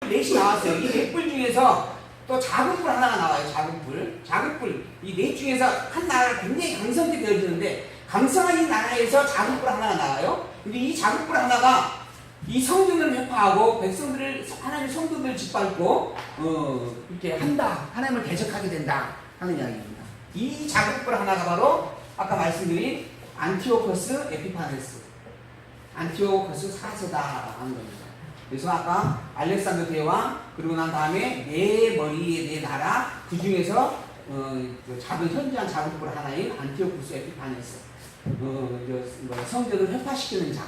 넷이 나왔어요. 이 넷불 중에서 또 작은 불 하나가 나와요. 작은 불. 작은 불. 이 넷 중에서 한 나라가 굉장히 강성하게 되어지는데 강성한 이 나라에서 작은 불 하나가 나와요. 근데 이 작은 불 하나가 이 성전을 회파하고 백성들을 하나님의 성도들을 짓밟고 이렇게 한다. 하나님을 대적하게 된다 하는 이야기입니다. 이 작은 불 하나가 바로 아까 말씀드린 안티오코스 에피파네스, 안티오코스 4세다 하는 겁니다. 그래서 아까 알렉산더 대왕 그리고 난 다음에 네 머리의 네 나라 그 중에서 작은 현저한 작은 불 하나인 안티오코스 에피파네스 성전을 회파시키는 자,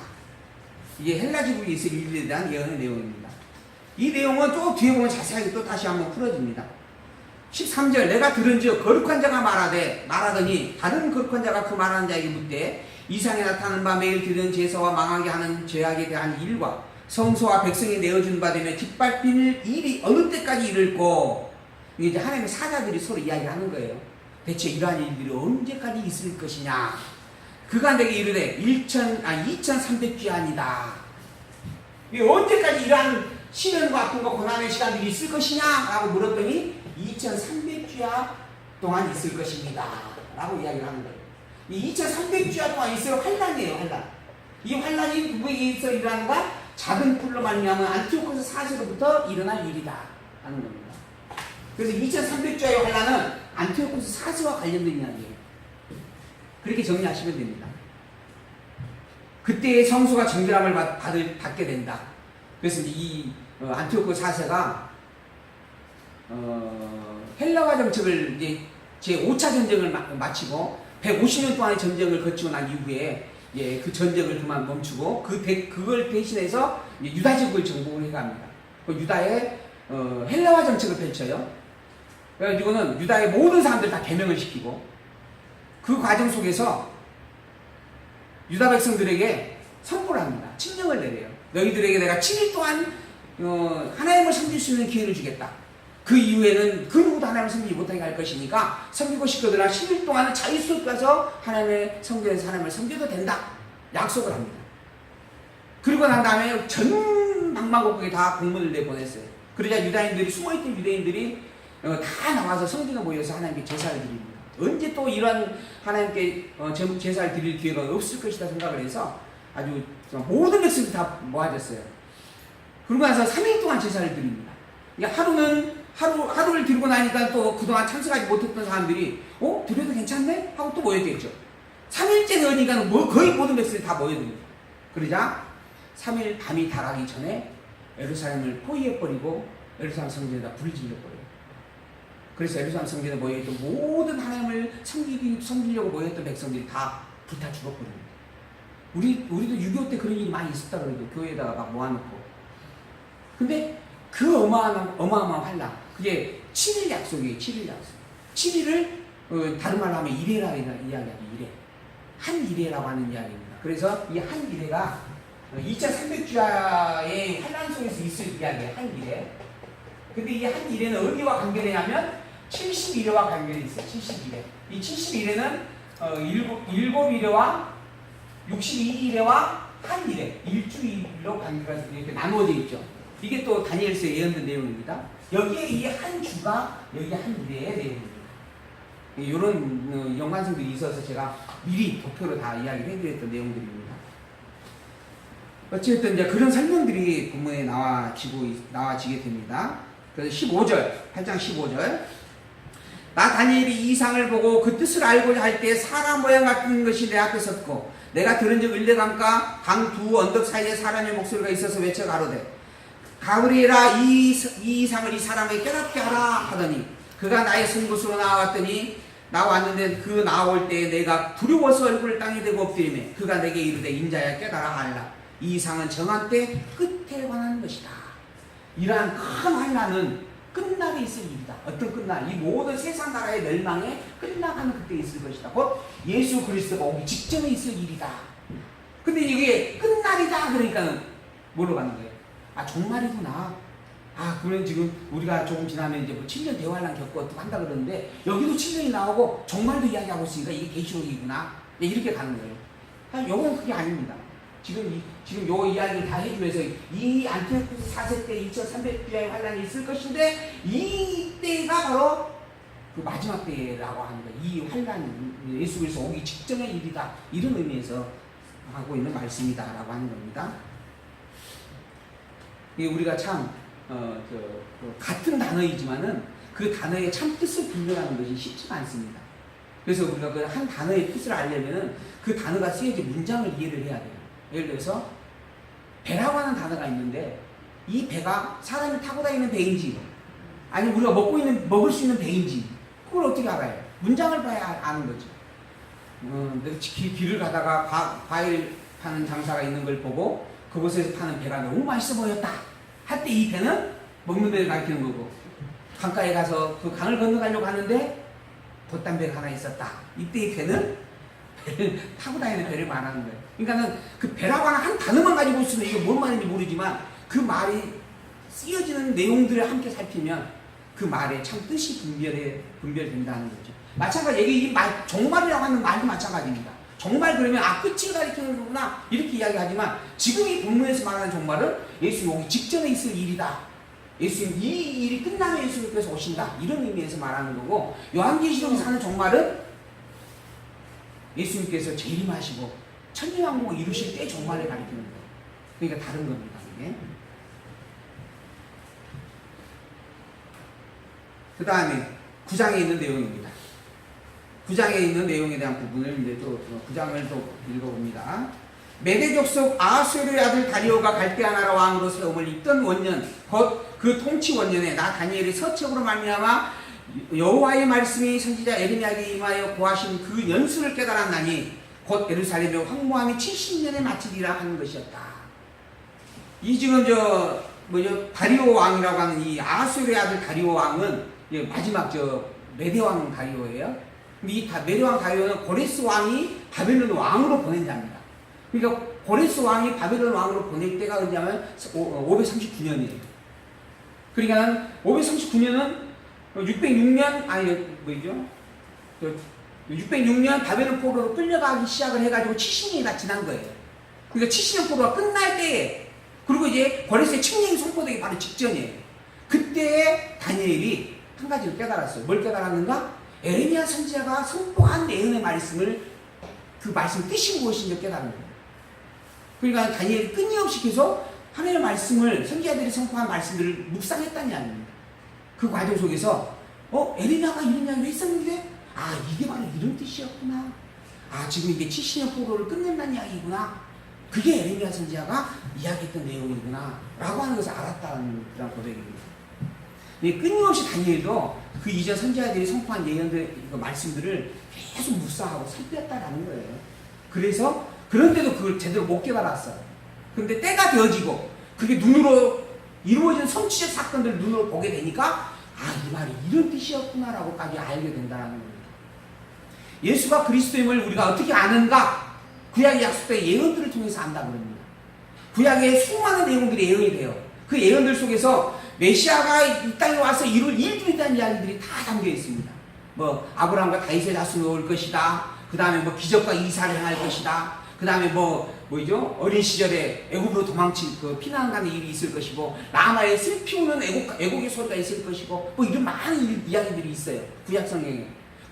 이게 헬라 지국에 있을 일에 대한 예언의 내용입니다. 이 내용은 또 뒤에 보면 자세하게 또 다시 한번 풀어집니다. 13절 내가 들은즉 거룩한 자가 말하더니 다른 거룩한 자가 그 말하는 자에게 묻되 이상에 나타나는 바 매일 드리는 제사와 망하게 하는 죄악에 대한 일과 성소와 백성이 내어준 바 되면 짓밟힐 일이 어느 때까지 이를꼬. 이게 이제 하나님의 사자들이 서로 이야기하는 거예요. 대체 이러한 일들이 언제까지 있을 것이냐. 그가 내게 이르되 2300주야니다. 이게 언제까지 이러한 시련과 아픔과 고난의 시간들이 있을 것이냐 라고 물었더니 2300주야 동안 있을 것입니다 라고 이야기를 하는 거예요. 이 2300주야 동안 있을 환란이에요. 환란. 이 환란이 누구에게서 일어나는가? 작은 불로 말미암은 안티오코스 4세로부터 일어날 일이다 하는 겁니다. 그래서 2300주야의 환란은 안티오코스 4세와 관련된 이야기예요. 그렇게 정리하시면 됩니다. 그때의 성소가 정결함을 받게 된다. 그래서 이 안티오코스 4세가 헬라와 정책을 이제 제5차 전쟁을 마치고 150년 동안의 전쟁을 거치고 난 이후에 그 전쟁을 그만 멈추고 그걸 대신해서 유다 지국을 정복을 해갑니다. 유다의 헬라와 정책을 펼쳐요. 그래가지고는 유다의 모든 사람들 다 계명을 시키고 그 과정 속에서 유다 백성들에게 선포를 합니다. 칙령을 내려요. 너희들에게 내가 7일 동안 하나님을 섬길 수 있는 기회를 주겠다. 그 이후에는 그 누구도 하나님을 섬기지 못하게 할 것이니까 섬기고 싶거든 10일 동안은 자유스럽게 가서 하나님의 성전에서 하나님을 섬겨도 된다. 약속을 합니다. 그리고 난 다음에 전 방방곡곡에 다 공문을 내보냈어요. 그러자 유다인들이 숨어있던 유대인들이 다 나와서 성전에 모여서 하나님께 제사를 드립니다. 언제 또 이러한 하나님께 제사를 드릴 기회가 없을 것이다 생각을 해서 아주 모든 백성들이 다 모아졌어요. 그러고 나서 3일 동안 제사를 드립니다. 그러니까 하루를 드리고 나니까 또 그동안 참석하지 못했던 사람들이 드려도 괜찮네? 하고 또 모였겠죠. 3일째 되니까 거의 모든 백성들이 다 모여듭니다. 그러자 3일 밤이 다가기 전에 예루살렘을 포위해버리고 예루살렘 성전에다 불을 질러버려요. 그래서 예루살렘 성전에 모여있던 모든 하나님을 섬기려고 모였던 백성들이 다 불타 죽어버립니다. 우리도 6.25 때 그런 일이 많이 있었다 그래도 교회에다가 막 모아놓고. 근데 그 어마어마한 환란, 그게 7일 약속이에요. 7일 약속. 7일을 다른 말로 하면 이래라고 이야기하죠. 이래. 한 이래라고 하는 이야기입니다. 그래서 이 한 이래가 2300주야의 환란 속에서 있을 이야기예요. 한 이래. 근데 이 한 이래는 어디와 관계되냐면 71회와 관계되어 있어요. 71회. 이 71회는 7일회와 62일회와 한 일회, 일주일로 관계가 이렇게 나누어져 있죠. 이게 또 다니엘서에 예언된 내용입니다. 여기에 이 한 주가 여기 한 일회의 내용입니다. 이런 연관성들이 있어서 제가 미리 도표로 다 이야기를 해드렸던 내용들입니다. 어쨌든 이제 그런 설명들이 본문에 나와지게 됩니다. 그래서 15절, 8장 15절. 나 다니엘이 이상을 보고 그 뜻을 알고자 할 때 사람 모양 같은 것이 내 앞에 섰고 내가 들은즉 을레강가 강 두 언덕 사이에 사람의 목소리가 있어서 외쳐 가로되 가브리엘아 이 이상을 이 사람에게 깨닫게 하라 하더니 그가 나의 선 곳으로 나왔는데 그 나올 때 내가 두려워서 얼굴을 땅에 대고 엎드리매 그가 내게 이르되 인자야 깨달아 알라 이 이상은 정한 때 끝에 관한 것이다. 이러한 큰 환난은 끝나게 있을 일이다. 어떤 끝날? 이 모든 세상 나라의 멸망에 끝나가는 그때 있을 것이다. 곧 예수 그리스도가 오기 직전에 있을 일이다. 근데 이게 끝날이다 그러니까 뭐로 가는 거예요? 아 종말이구나. 아 그러면 지금 우리가 조금 지나면 이제 뭐 7년 대환란 겪고 어떻게 한다 그러는데 여기도 7년이 나오고 종말도 이야기하고 있으니까 이게 계시록이구나. 이렇게 가는 거예요. 요건 그게 아닙니다. 지금 요 이야기를 다 해주면서 이 안티오쿠스 4세 때 2300주야의 환란이 있을 것인데 이때가 바로 그 마지막 때라고 하는 거예요. 이 환란이 예수 그리스도 오기 직전의 일이다. 이런 의미에서 하고 있는 말씀이다라고 하는 겁니다. 이게 우리가 참 같은 단어이지만은 그 단어의 참 뜻을 분별하는 것이 쉽지가 않습니다. 그래서 우리가 그 한 단어의 뜻을 알려면은 그 단어가 쓰여진 문장을 이해를 해야 돼요. 예를 들어서 배라고 하는 단어가 있는데 이 배가 사람이 타고 다니는 배인지 아니면 우리가 먹을 수 있는 배인지 그걸 어떻게 알아요? 문장을 봐야 아는 거죠. 길을 가다가 과일 파는 장사가 있는 걸 보고 그곳에서 파는 배가 너무 맛있어 보였다 할 때 이 배는 먹는 배를 가리키는 거고, 강가에 가서 그 강을 건너가려고 하는데 돛담배가 하나 있었다. 이때 이 배는 배를 타고 다니는 배를 말하는 거예요. 그러니까는 그 배라고 하는 한 단어만 가지고 있으면 이게 뭔 말인지 모르지만 그 말이 쓰여지는 내용들을 함께 살피면 그 말의 참 뜻이 분별된다는 거죠. 마찬가지 이 정말이라고 하는 말도 마찬가지입니다. 정말 그러면 끝을 가리키는 거구나 이렇게 이야기하지만 지금 이 본문에서 말하는 정말은 예수님 오기 직전에 있을 일이다. 예수님 이 일이 끝나면 예수님께서 오신다 이런 의미에서 말하는 거고, 요한계시록에서 하는 정말은 예수님께서 재림하시고 천지왕국을 이루실 때 정말을 가리키는 거예요. 그러니까 다른 겁니다. 이게. 그 다음에 9장에 있는 내용입니다. 9장에 있는 내용에 대한 부분을 이제 또 9장을 또 읽어봅니다. 메대 족속 아하수에르의 아들 다리오가 갈대아 나라 왕으로 세움을 입던 원년 곧 그 통치 원년에 나 다니엘이 서책으로 말미암아 여호와의 말씀이 선지자 에레미야에게 임하여 고하신 그 연수를 깨달았나니 곧 예루살렘의 황무함이 70년에 마치리라 하는 것이었다. 이 지금 다리오 왕이라고 하는 이 아하수에르의 아들 다리오 왕은 마지막 메대 왕 다리오예요. 이 메대 왕 다리오는 고레스 왕이 바벨론 왕으로 보낸 자입니다. 그러니까 고레스 왕이 바벨론 왕으로 보낼 때가 언제냐면 539년이에요. 그러니까 539년은 606년 바벨론 포로로 끌려가기 시작을 해가지고 70년이 다 지난 거예요. 그러니까 70년 포로가 끝날 때에, 그리고 이제 고레스의 칙령이 선포되기 바로 직전이에요. 그때 다니엘이 한 가지를 깨달았어요. 뭘 깨달았는가? 에레미야 선지자가 선포한 내용의 말씀을 그 말씀 뜻이 무엇인지 깨달은 거예요. 그러니까 다니엘이 끊임없이 계속 하나님의 말씀을 선지자들이 선포한 말씀들을 묵상했다는 이야기입니다. 그 과정 속에서 에레미야가 이런 이야기를 했었는데 이게 바로 이런 뜻이었구나. 지금 이게 70년 포로를 끝낸다는 이야기구나. 그게 에레미야 선지자가 이야기했던 내용이구나 라고 하는 것을 알았다는 그런 고백입니다. 끊임없이 다니엘도 그 이전 선지자들이 선포한 예언들, 말씀들을 계속 묵상하고 살폈다라는 거예요. 그래서 그런데도 그걸 제대로 못 깨달았어요. 그런데 때가 되어지고 그게 눈으로 이루어진 성취적 사건들을 눈으로 보게 되니까 이 말이 이런 뜻이었구나라고까지 알게 된다는 겁니다. 예수가 그리스도임을 우리가 어떻게 아는가? 구약의 약속된 예언들을 통해서 안다 그럽니다. 구약의 수많은 내용들이 예언이 돼요. 그 예언들 속에서 메시아가 이 땅에 와서 이룰 일들에 대한 이야기들이 다 담겨 있습니다. 아브라함과 다윗의 자손이 올 것이다. 그 다음에 기적과 이사를 행할 것이다. 그 다음에 어린 시절에 애국으로 도망친 피난 가는 일이 있을 것이고, 라마에 슬피 우는 애국의 소리가 있을 것이고, 이런 많은 이야기들이 있어요. 구약 성경에.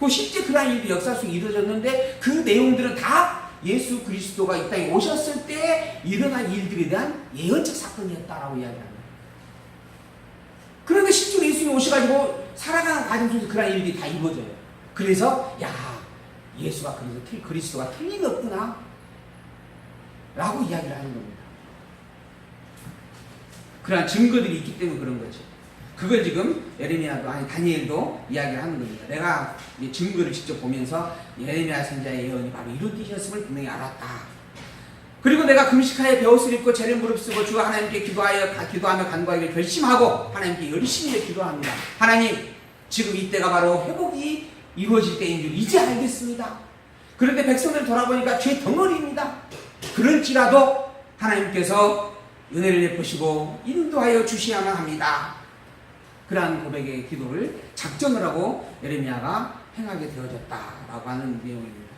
실제 그러한 일이 역사 속에 이루어졌는데 그 내용들은 다 예수 그리스도가 이 땅에 오셨을 때 일어난 일들에 대한 예언적 사건이었다라고 이야기합니다. 그런데 실제로 예수님이 오셔가지고 살아가는 과정 속에서 그러한 일들이 다 이루어져요. 그래서 예수가 그리스도가 틀림없구나 라고 이야기를 하는 겁니다. 그러한 증거들이 있기 때문에 그런 거죠. 그걸 지금 에레미야도 다니엘도 이야기를 하는 겁니다. 내가 증거를 직접 보면서 에레미야 선지자의 예언이 바로 이런 뜻이었음을 분명히 알았다. 그리고 내가 금식하여 베옷을 입고 죄를 무릅쓰고 주와 하나님께 기도하며 간구하기를 결심하고 하나님께 열심히 기도합니다. 하나님, 지금 이때가 바로 회복이 이루어질 때인 줄 이제 알겠습니다. 그런데 백성들 돌아보니까 죄 덩어리입니다. 그럴지라도 하나님께서 은혜를 베푸시고 인도하여 주셔야만 합니다. 그러한 고백의 기도를 작정을 하고 에레미야가 행하게 되어졌다라고 하는 내용입니다.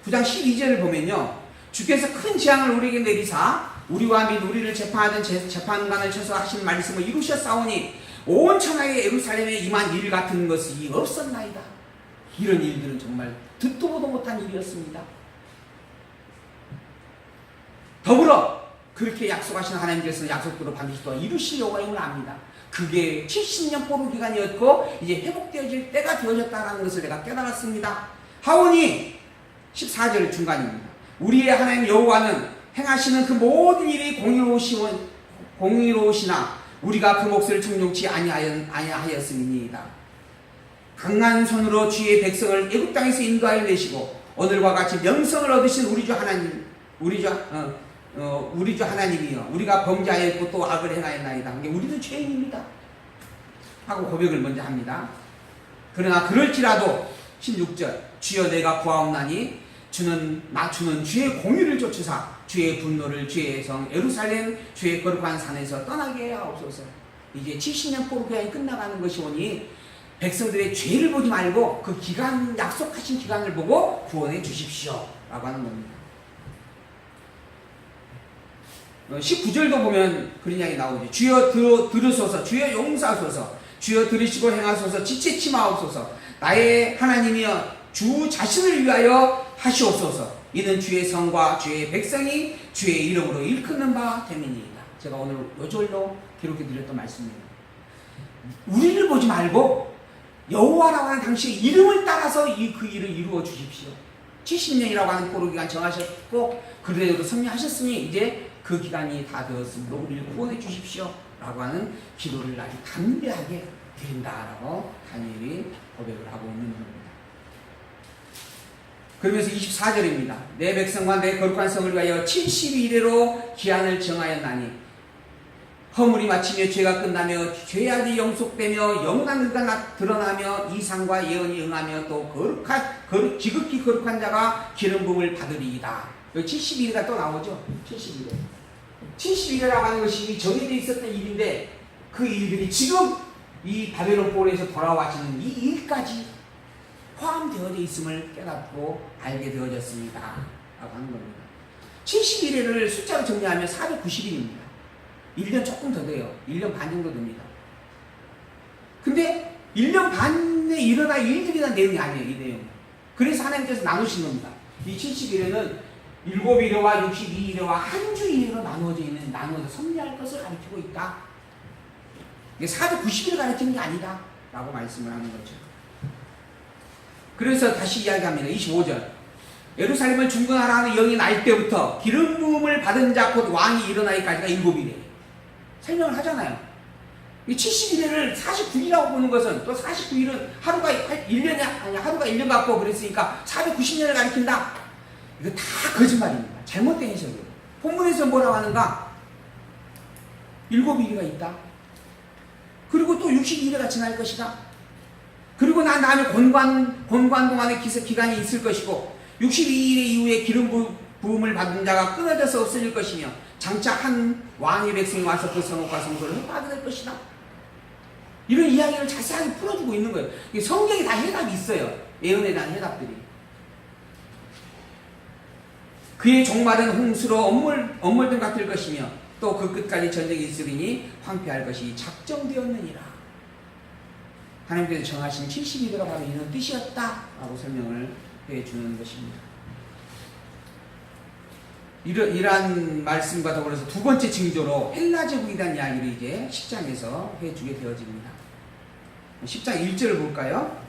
9장 12절을 보면요, 주께서 큰 재앙을 우리에게 내리사 우리와 및 우리를 재판하던 재판관을 쳐서 하신 말씀을 이루셨사오니 온 천하의 예루살렘에 임한 일 같은 것이 없었나이다. 이런 일들은 정말 듣도 보도 못한 일이었습니다. 더불어 그렇게 약속하신 하나님께서는 약속대로 반드시 또 이루시려고 함을 압니다. 그게 70년 포로 기간이었고 이제 회복되어질 때가 되어졌다는 것을 내가 깨달았습니다. 하오니 14절 중간입니다. 우리의 하나님 여호와는 행하시는 그 모든 일이 공의로우시나 우리가 그 몫을 청종치 아니하였음이니이다. 강한 손으로 주의 백성을 애굽 땅에서 인도하여 내시고 오늘과 같이 명성을 얻으신 우리 주 하나님, 우리 주 하나님이여, 우리가 범죄하였고 또 악을 행하였나이다. 우리도 죄인입니다 하고 고백을 먼저 합니다. 그러나 그럴지라도 16절 주여 내가 구하옵나니 주는 주의 공의를 쫓으사 주의 분노를 주의 성 예루살렘 주의 거룩한 산에서 떠나게 하옵소서. 이제 70년 포로 기간이 끝나가는 것이 오니 백성들의 죄를 보지 말고 그 기간, 약속하신 기간을 보고 구원해 주십시오 라고 하는 겁니다. 19절도 보면 그런 이야기 나오죠. 주여 들으소서, 주여 용서하소서, 주여 들으시고 행하소서, 지체치 마옵소서. 나의 하나님이여 주 자신을 위하여 하시옵소서. 이는 주의 성과 주의 백성이 주의 이름으로 일컫는 바 됨이니이다. 제가 오늘 요절로 기록해 드렸던 말씀입니다. 우리를 보지 말고 여호와라고 하는 당신의 이름을 따라서 그 일을 이루어 주십시오. 70년이라고 하는 포로 기간 정하셨고 그대로 성령하셨으니 이제 그 기간이 다 되었으므로 우리를 구원해 주십시오 라고 하는 기도를 아주 담대하게 드린다라고 다니엘이 고백을 하고 있는 겁니다. 그러면서 24절입니다. 내 백성과 내 거룩한 성을 위하여 72일로 기한을 정하였나니 허물이 마치며 죄가 끝나며 죄악이 영속되며 영원한 의가 드러나며 이상과 예언이 응하며 또 지극히 거룩한 자가 기름 부음을 받으리이다. 여기 71일가 또 나오죠. 71일. 71일이라고 하는 것이 정해져 있었던 일인데 그 일들이 지금 이 바벨론 포로에서 돌아와지는 이 일까지 포함되어져 있음을 깨닫고 알게 되어졌습니다 라고 하는 겁니다. 71일을 숫자로 정리하면 490일입니다. 1년 조금 더 돼요. 1년 반 정도 됩니다. 근데 1년 반에 일어날 일들에 대한 내용이 아니에요. 이 내용. 그래서 하나님께서 나누신 겁니다. 이 71일은 7일과 62일과 한 주 일회로 나누어서 섭리할 것을 가리키고 있다. 이게 490일을 가리키는 게 아니다 라고 말씀을 하는 거죠. 그래서 다시 이야기합니다. 25절 예루살렘을 중건하라 하는 영이 날 때부터 기름 부음을 받은 자 곧 왕이 일어나기까지가 7일이에요. 설명을 하잖아요. 이 71일을 49일이라고 보는 것은 또 49일은 하루가 1년이 아니 하루가 1년 같고 그랬으니까 490년을 가리킨다. 이거 다 거짓말입니다. 잘못된 해석이에요. 본문에서 뭐라고 하는가? 7일이 있다. 그리고 또 62일가 지날 것이다. 그리고 난 다음에 권관 동안의 기간이 있을 것이고 62일 이후에 기름 부음을 받은 자가 끊어져서 없어질 것이며 장차 한 왕의 백성이 와서 그 성읍과 성소를 흡하게 될 것이다. 이런 이야기를 자세하게 풀어주고 있는 거예요. 성경에 다 해답이 있어요. 예언에 대한 해답들이. 그의 종말은 홍수로 엄물등 같을 것이며 또 그 끝까지 전쟁이 있으리니 황폐할 것이 작정되었느니라. 하나님께서 정하신 70일이라고 바로 이런 뜻이었다 라고 설명을 해주는 것입니다. 이러한 말씀과 더불어서 두 번째 징조로 헬라 제국에 대한 이야기를 이제 10장에서 해주게 되어집니다. 10장 1절을 볼까요?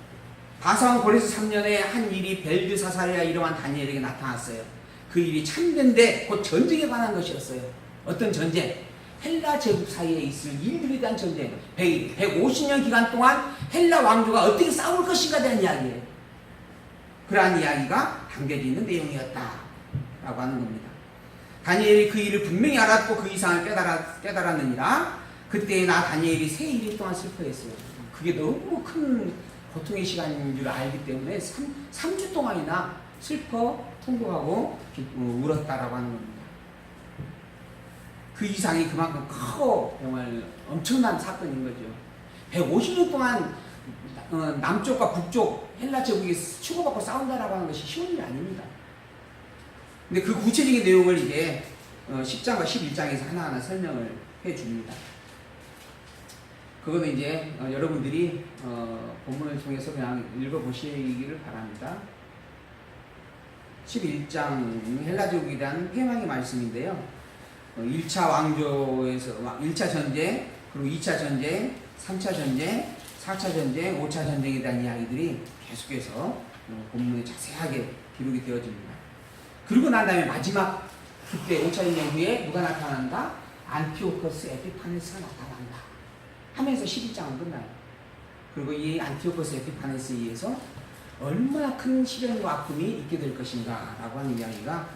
바사왕 고레스 3년에 한 일이 벨드사살이라 이름한 다니엘에게 나타났어요. 그 일이 참된데 곧 전쟁에 관한 것이었어요. 어떤 전쟁? 헬라 제국 사이에 있을 일들에 대한 전쟁. 150년 기간 동안 헬라 왕조가 어떻게 싸울 것인가에 대한 이야기예요. 그러한 이야기가 담겨져 있는 내용이었다 라고 하는 겁니다. 다니엘이 그 일을 분명히 알았고 그 이상을 깨달았느니라. 그때 나 다니엘이 3일 동안 슬퍼했어요. 그게 너무 큰 고통의 시간인 줄 알기 때문에 3주 동안이나 슬퍼 통곡하고 울었다라고 하는 겁니다. 그 이상이 그만큼 크고 정말 엄청난 사건인 거죠. 150년 동안 남쪽과 북쪽 헬라 제국이 치고받고 싸운다라고 하는 것이 쉬운 일이 아닙니다. 근데 그 구체적인 내용을 이제 10장과 11장에서 하나하나 설명을 해 줍니다. 그거는 이제 여러분들이 본문을 통해서 그냥 읽어보시기를 바랍니다. 11장 헬라족에 대한 회망의 말씀인데요. 1차 왕조에서 1차 전쟁, 그리고 2차 전쟁, 3차 전쟁, 4차 전쟁, 5차 전쟁에 대한 이야기들이 계속해서 본문에 자세하게 기록이 되어집니다. 그리고 난 다음에 마지막 그때 5차 전쟁 후에 누가 나타난다? 안티오코스 에피파네스가 나타난다 하면서 11장은 끝나요. 그리고 이 안티오코스 에피파네스에 의해서 얼마나 큰 시련과 아픔이 있게 될 것인가 라고 하는 이야기가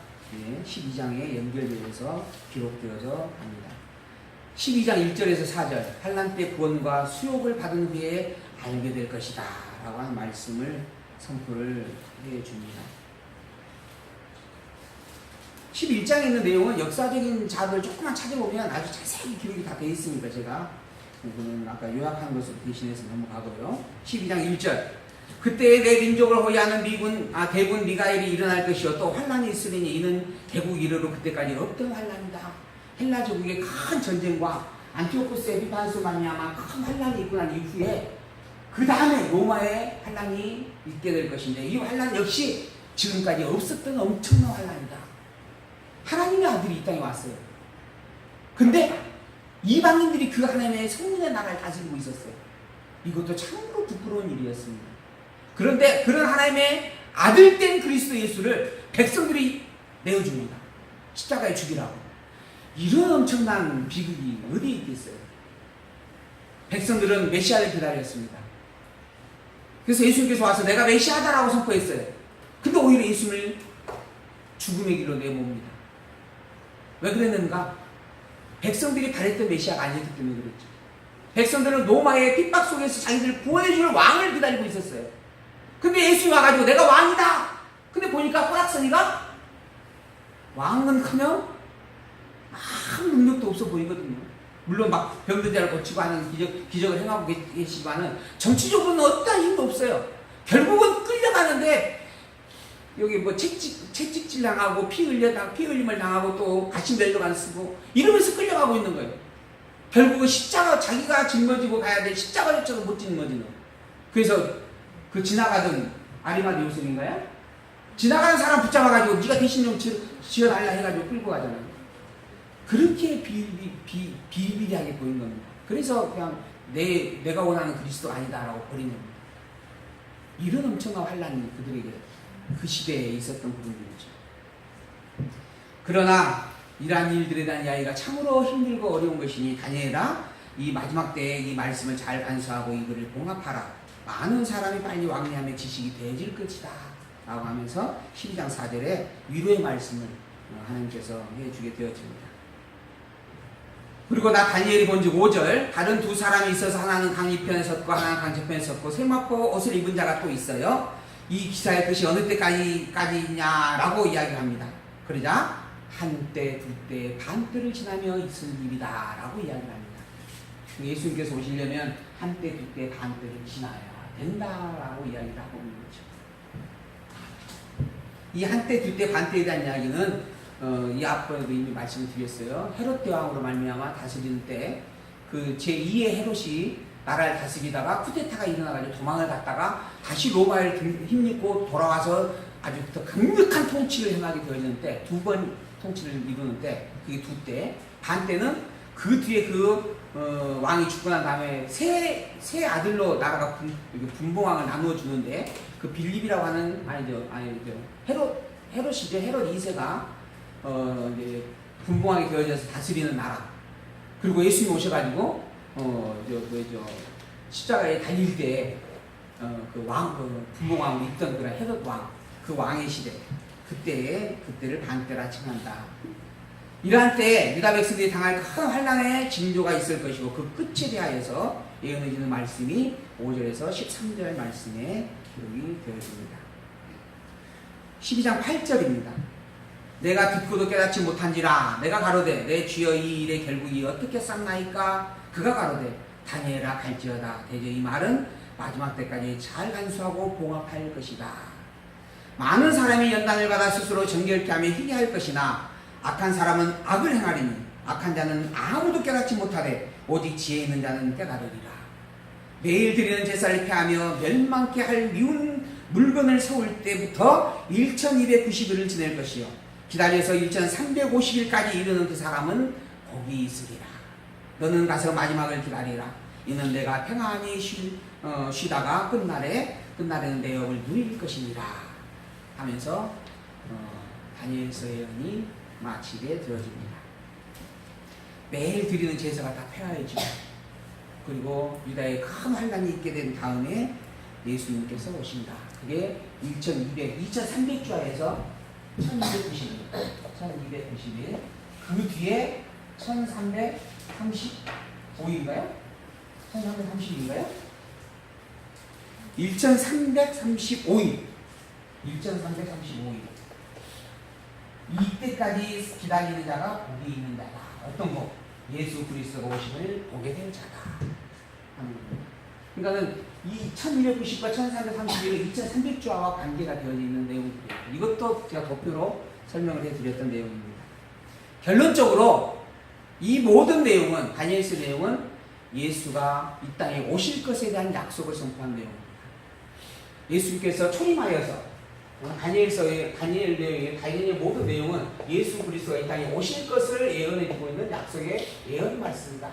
12장에 연결되어서 기록되어져 갑니다. 12장 1절에서 4절 환난 때 구원과 수욕을 받은 후에 알게 될 것이다 라고 하는 말씀을 선포를 해줍니다. 11장에 있는 내용은 역사적인 자료를 조금만 찾아보면 아주 자세히 기록이 다 되어 있으니까 제가 그거는 아까 요약한 것으로 대신해서 넘어가고요. 12장 1절 그때 내 민족을 호위하는 대군 미가엘이 일어날 것이요 또 환난이 있으리니 이는 대국 이르러 그때까지 없던 환난이다. 헬라 제국의 큰 전쟁과 안티오코스 에피파네스로 말미암아 큰 환난이 있고 난 이후에 그 다음에 로마의 환난이 있게 될 것인데 이 환난 역시 지금까지 없었던 엄청난 환난이다. 하나님의 아들이 이 땅에 왔어요. 근데 이방인들이 그 하나님의 성민의 나라를 다스리고 있었어요. 이것도 참으로 부끄러운 일이었습니다. 그런데 그런 하나님의 아들된 그리스도 예수를 백성들이 내어줍니다. 십자가에 죽이라고. 이런 엄청난 비극이 어디에 있겠어요? 백성들은 메시아를 기다렸습니다. 그래서 예수님께서 와서 내가 메시아다라고 선포했어요. 근데 오히려 예수를 죽음의 길로 내모읍니다. 왜 그랬는가? 백성들이 바랬던 메시아가 아니었기 때문에 그랬죠. 백성들은 로마의 핍박 속에서 자기들을 구원해줄 왕을 기다리고 있었어요. 근데 예수님이 와가지고 내가 왕이다! 근데 보니까 꼬락서니가 왕은커녕 아무 능력도 없어 보이거든요. 물론 막 병든 자를 고치고 하는 기적을 행하고 계시지만은 정치적으로는 어떠한 힘도 없어요. 결국은 끌려가는데 여기 뭐 채찍질 당하고 피 흘림을 당하고 또 가시멜로가 쓰고 이러면서 끌려가고 있는 거예요. 결국은 십자가 자기가 짊어지고 가야 될 십자가조차도 못 짊어지는. 그래서 그 지나가던 아리마대 요셉인가요? 지나가는 사람 붙잡아가지고 네가 대신 좀 지어달라 해가지고 끌고 가잖아요. 그렇게 비리비리하게 보인 겁니다. 그래서 그냥 내가 원하는 그리스도 아니다라고 버린 겁니다. 이런 엄청난 환란이 그들에게 그 시대에 있었던 부분이죠. 그러나 이러한 일들에 대한 이야기가 참으로 힘들고 어려운 것이니 다니엘아 이 마지막 때에 이 말씀을 잘 간수하고 이거를 봉합하라. 많은 사람이 빨리 왕래하며 지식이 되어질 것이다 라고 하면서 12장 4절에 위로의 말씀을 하나님께서 해주게 되어집니다. 그리고 나 다니엘이 본즉 5절 다른 두 사람이 있어서 하나는 강이편에 섰고 하나는 강저편에 섰고 세마포 옷을 입은 자가 또 있어요. 이 기사의 뜻이 어느 때까지 있냐라고 이야기를 합니다. 그러자 한때, 두때, 반때를 지나며 있을 일이다 라고 이야기를 합니다. 예수님께서 오시려면 한때, 두때, 반때를 지나야 된다라고 이야기를 하고 있는 거죠. 이 한때, 두때, 반때에 대한 이야기는 이 앞에도 이미 말씀을 드렸어요. 헤롯 대왕으로 말미암아 다스리는 때 그 제2의 헤롯이 나라를 다스리다가 쿠데타가 일어나가지고 도망을 갔다가 다시 로마에 힘입고 돌아와서 아주 더 강력한 통치를 행하게 되어지는 때, 두 번 통치를 이루는 때, 그게 두 때, 반 때는 그 뒤에 왕이 죽고 난 다음에 세 아들로 나라가 분봉왕을 나누어 주는데 그 빌립이라고 하는 헤롯이죠. 헤롯 2세가 이제 분봉왕이 되어져서 다스리는 나라. 그리고 예수님이 오셔가지고 십자가에 달릴 때 분봉왕으로 있던 그런 헤롯 왕, 그 왕의 시대, 그때를 반때라 칭한다. 이러한 때 유다 백성들이 당할 큰 환난의 징조가 있을 것이고 그 끝에 대하여서 예언해 주는 말씀이 5절에서 13절 말씀에 기록이 되어집니다. 12장 8절입니다. 내가 듣고도 깨닫지 못한지라 내가 가로되 내 주여 이 일의 결국이 어떻게 쌌나이까. 그가 가로되 다니엘아 갈지어다. 대저 이 말은 마지막 때까지 잘 간수하고 봉합할 것이다. 많은 사람이 연단을 받아 스스로 정결케 하며 희귀할 것이나 악한 사람은 악을 행하리니 악한 자는 아무도 깨닫지 못하되 오직 지혜 있는 자는 깨달으리라. 매일 드리는 제사를 폐하며 멸망케 할 미운 물건을 세울 때부터 1290일을 지낼 것이요 기다려서 1350일까지 이르는 그 사람은 복이 있으리라. 너는 가서 마지막을 기다리라. 이는 내가 평안히 쉬다가 끝날에는 내 영을 누릴 것이니라 하면서 다니엘서 예언이 마치게 되어집니다. 매일 드리는 제사가 다 폐하여지고 그리고 유다의 큰 환란이 있게 된 다음에 예수님께서 오신다. 그게 2300주야에서 1290일, 1290일. 그 뒤에 1335인가요? 1330인가요? 1335일. 1335일. 이때까지 기다리는 자가 복이 있는 자다. 어떤 복? 예수 그리스도가 오심을 보게 된 자다. 그러니까는 이 1290과 1331은 2300주와 관계가 되어 있는 내용입니다. 이것도 제가 도표로 설명을 해드렸던 내용입니다. 결론적으로 이 모든 내용은, 다니엘서 내용은 예수가 이 땅에 오실 것에 대한 약속을 선포한 내용입니다. 예수님께서 초림하여서 다니엘의 모든 내용은 예수 그리스도가 이 땅에 오실 것을 예언해주고 있는 약속의 예언 말씀이다.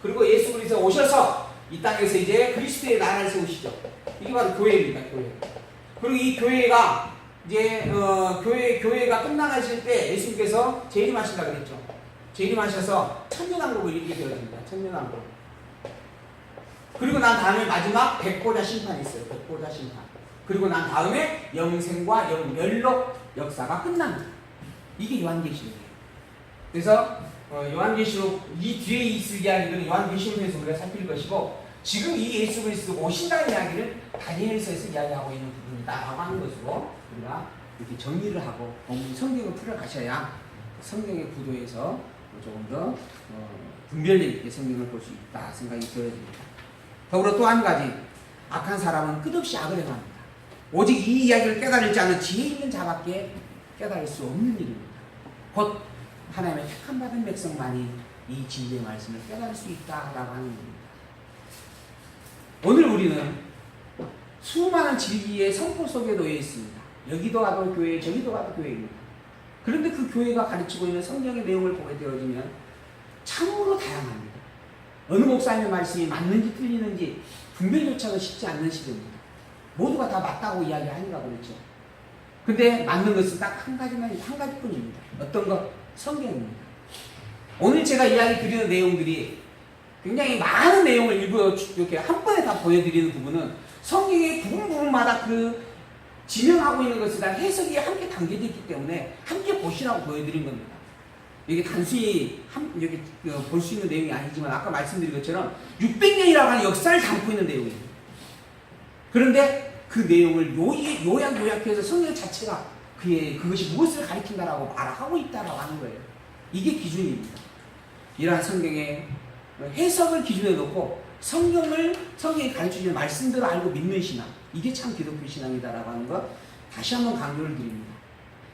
그리고 예수 그리스도가 오셔서 이 땅에서 이제 그리스도의 나라를 세우시죠. 이게 바로 교회입니다. 교회. 그리고 이 교회가 이제 교회가 끝나가실 때 예수님께서 재림하신다 그랬죠. 재림하셔서 천년왕국을 이루게 되어집니다. 천년왕국. 그리고 난 다음에 마지막 백보자 심판이 있어요. 백보자 심판. 그리고 난 다음에 영생과 영멸로 역사가 끝납니다. 이게 요한계시록이에요. 그래서 요한계시록 이 뒤에 있을 이야기들은 요한계시록에서 우리가 살필 것이고 지금 이 예수 그리스도가 오신다는 이야기를 다니엘서에서 이야기하고 있는 부분이다라고 하는 것으로 우리가 이렇게 정리를 하고 성경을 풀어가셔야 성경의 구도에서 조금 더 분별력 있게 성경을 볼 수 있다 생각이 들어집니다. 더불어 또 한 가지, 악한 사람은 끝없이 악을 행합니다. 오직 이 이야기를 깨달을지 않은 지혜 있는 자밖에 깨달을 수 없는 일입니다. 곧 하나님의 택함받은 백성만이 이 진리의 말씀을 깨달을 수 있다라고 하는 겁니다. 오늘 우리는 수많은 진리의 선포 속에 놓여 있습니다. 여기도 가도 교회, 저기도 가도 교회입니다. 그런데 그 교회가 가르치고 있는 성경의 내용을 보게 되어지면 참으로 다양합니다. 어느 목사님의 말씀이 맞는지 틀리는지 분별조차도 쉽지 않는 시대입니다. 모두가 다 맞다고 이야기하니까 그렇죠. 근데 맞는 것은 딱 한 가지뿐입니다. 어떤 것? 성경입니다. 오늘 제가 이야기 드리는 내용들이 굉장히 많은 내용을 일부 이렇게 한 번에 다 보여드리는 부분은 성경의 부분마다 그 지명하고 있는 것에 대한 해석이 함께 담겨져 있기 때문에 함께 보시라고 보여드린 겁니다. 이게 단순히 여기 볼 수 있는 내용이 아니지만 아까 말씀드린 것처럼 600년이라고 하는 역사를 담고 있는 내용입니다. 그런데 그 내용을 요약해서 성경 자체가 그것이 무엇을 가리킨다라고 말하고 있다라고 하는 거예요. 이게 기준입니다. 이러한 성경의 해석을 기준에 놓고 성경이 가르쳐주는 말씀들을 알고 믿는 신앙, 이게 참 기독교 신앙이다라고 하는 것 다시 한번 강조를 드립니다.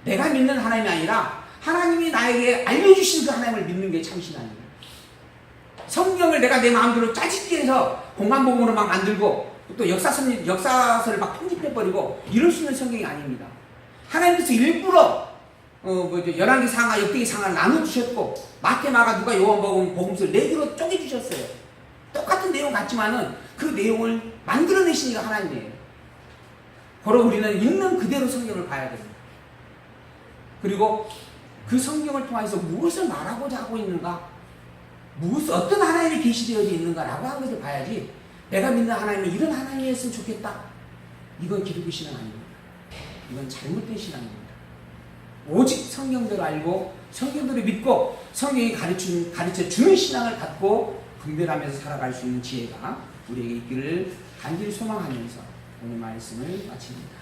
내가 믿는 하나님이 아니라 하나님이 나에게 알려주신 그 하나님을 믿는 게 참 신앙이에요. 성경을 내가 내 마음대로 짜집기 해서 공간복음으로 막 만들고 또 역사서를 막 편집해버리고 이럴 수 있는 성경이 아닙니다. 하나님께서 일부러 열왕기 상하, 역대기 상하를 나눠주셨고 마태, 마가, 누가, 요한복음, 복음서를 4개로 쪼개주셨어요. 똑같은 내용 같지만은 그 내용을 만들어내신 이가 하나님이에요. 바로 우리는 있는 그대로 성경을 봐야 됩니다. 그리고 그 성경을 통해서 무엇을 말하고자 하고 있는가, 어떤 하나님이 계시되어져 있는가라고 하는 것을 봐야지 내가 믿는 하나님이 이런 하나님이었으면 좋겠다. 이건 기독교 신앙 아닙니다. 이건 잘못된 신앙입니다. 오직 성경대로 알고 성경대로 믿고 성경이 가르쳐주는 신앙을 갖고 분별하면서 살아갈 수 있는 지혜가 우리에게 있기를 간절히 소망하면서 오늘 말씀을 마칩니다.